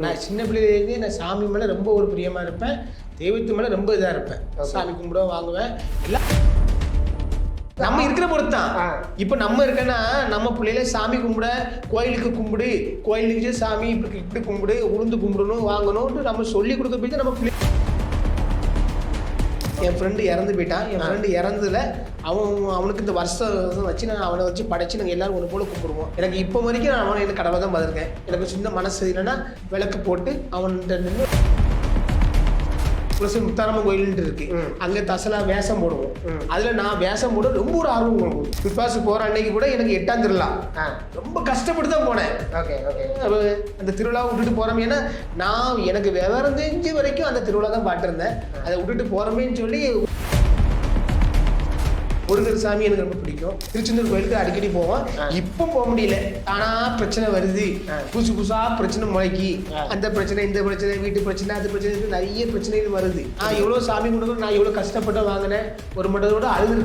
நான் சின்ன பிள்ளைலேருந்தே நான் சாமி மேலே ரொம்ப ஒரு பிரியமாக இருப்பேன், தெய்வத்து மேலே ரொம்ப இதாக இருப்பேன். சாமி கும்பிட வாங்குவேன் எல்லாம் நம்ம இருக்கிற பொறுத்து தான். இப்போ நம்ம இருக்கேன்னா நம்ம பிள்ளைல சாமி கும்பிட, கோயிலுக்கு கும்பிடு, கோயிலுக்கு சாமி இப்படி கும்பிடு, உளுந்து கும்பிடணும் வாங்கணும்னு நம்ம சொல்லி கொடுக்க போய் நம்ம பிள்ளை. என் ஃப்ரெண்டு இறந்து போயிட்டான். என் ஃப்ரெண்டு இறந்ததில் அவனுக்கு இந்த வருஷம் வச்சு நான் அவனை வச்சு படைச்சு நாங்கள் எல்லாரும் ஒன்று போல கும்பிடுவோம். எனக்கு இப்போ வரைக்கும் நான் அவனை எனக்கு கடவுள் தான் பார்த்துருக்கேன். எனக்கு சின்ன மனசு இல்லைன்னா விளக்கு போட்டு அவன்கிட்ட நின்று புலசி முத்தாரம்மன் கோயில்ன்ட்டு இருக்கு, அங்கே தசலா வேஷம் போடுவோம். அதில் நான் வேஷம் போட ரொம்ப ஒரு ஆர்வம் இருக்கும். பிக்பாஸ் போகிற அன்னைக்கு கூட எனக்கு 8ஆம் திருவிழா ரொம்ப கஷ்டப்பட்டு தான் போனேன். அந்த திருவிழாவை விட்டுட்டு போகிறோம். ஏன்னா நான் எனக்கு விவரம் தெரிஞ்ச வரைக்கும் அந்த திருவிழா தான் பாட்டிருந்தேன். அதை விட்டுட்டு போகிறோமேன்னு சொல்லி முருகர் சாமி எனக்கு ரொம்ப பிடிக்கும். திருச்செந்தூர் கோயிலுக்கு அடிக்கடி போவோம். இப்போ போக முடியல. ஆனால் பிரச்சனை வருது, புதுசாக பிரச்சனை முளைக்கி, அந்த பிரச்சனை இந்த பிரச்சனை வீட்டு பிரச்சனை அது பிரச்சனை நிறைய பிரச்சனைகள் வருது. நான் எவ்வளோ சாமி கொடுக்கணும், நான் எவ்வளோ கஷ்டப்பட்டு வாங்கினேன், ஒரு மட்டத்தோட அழுது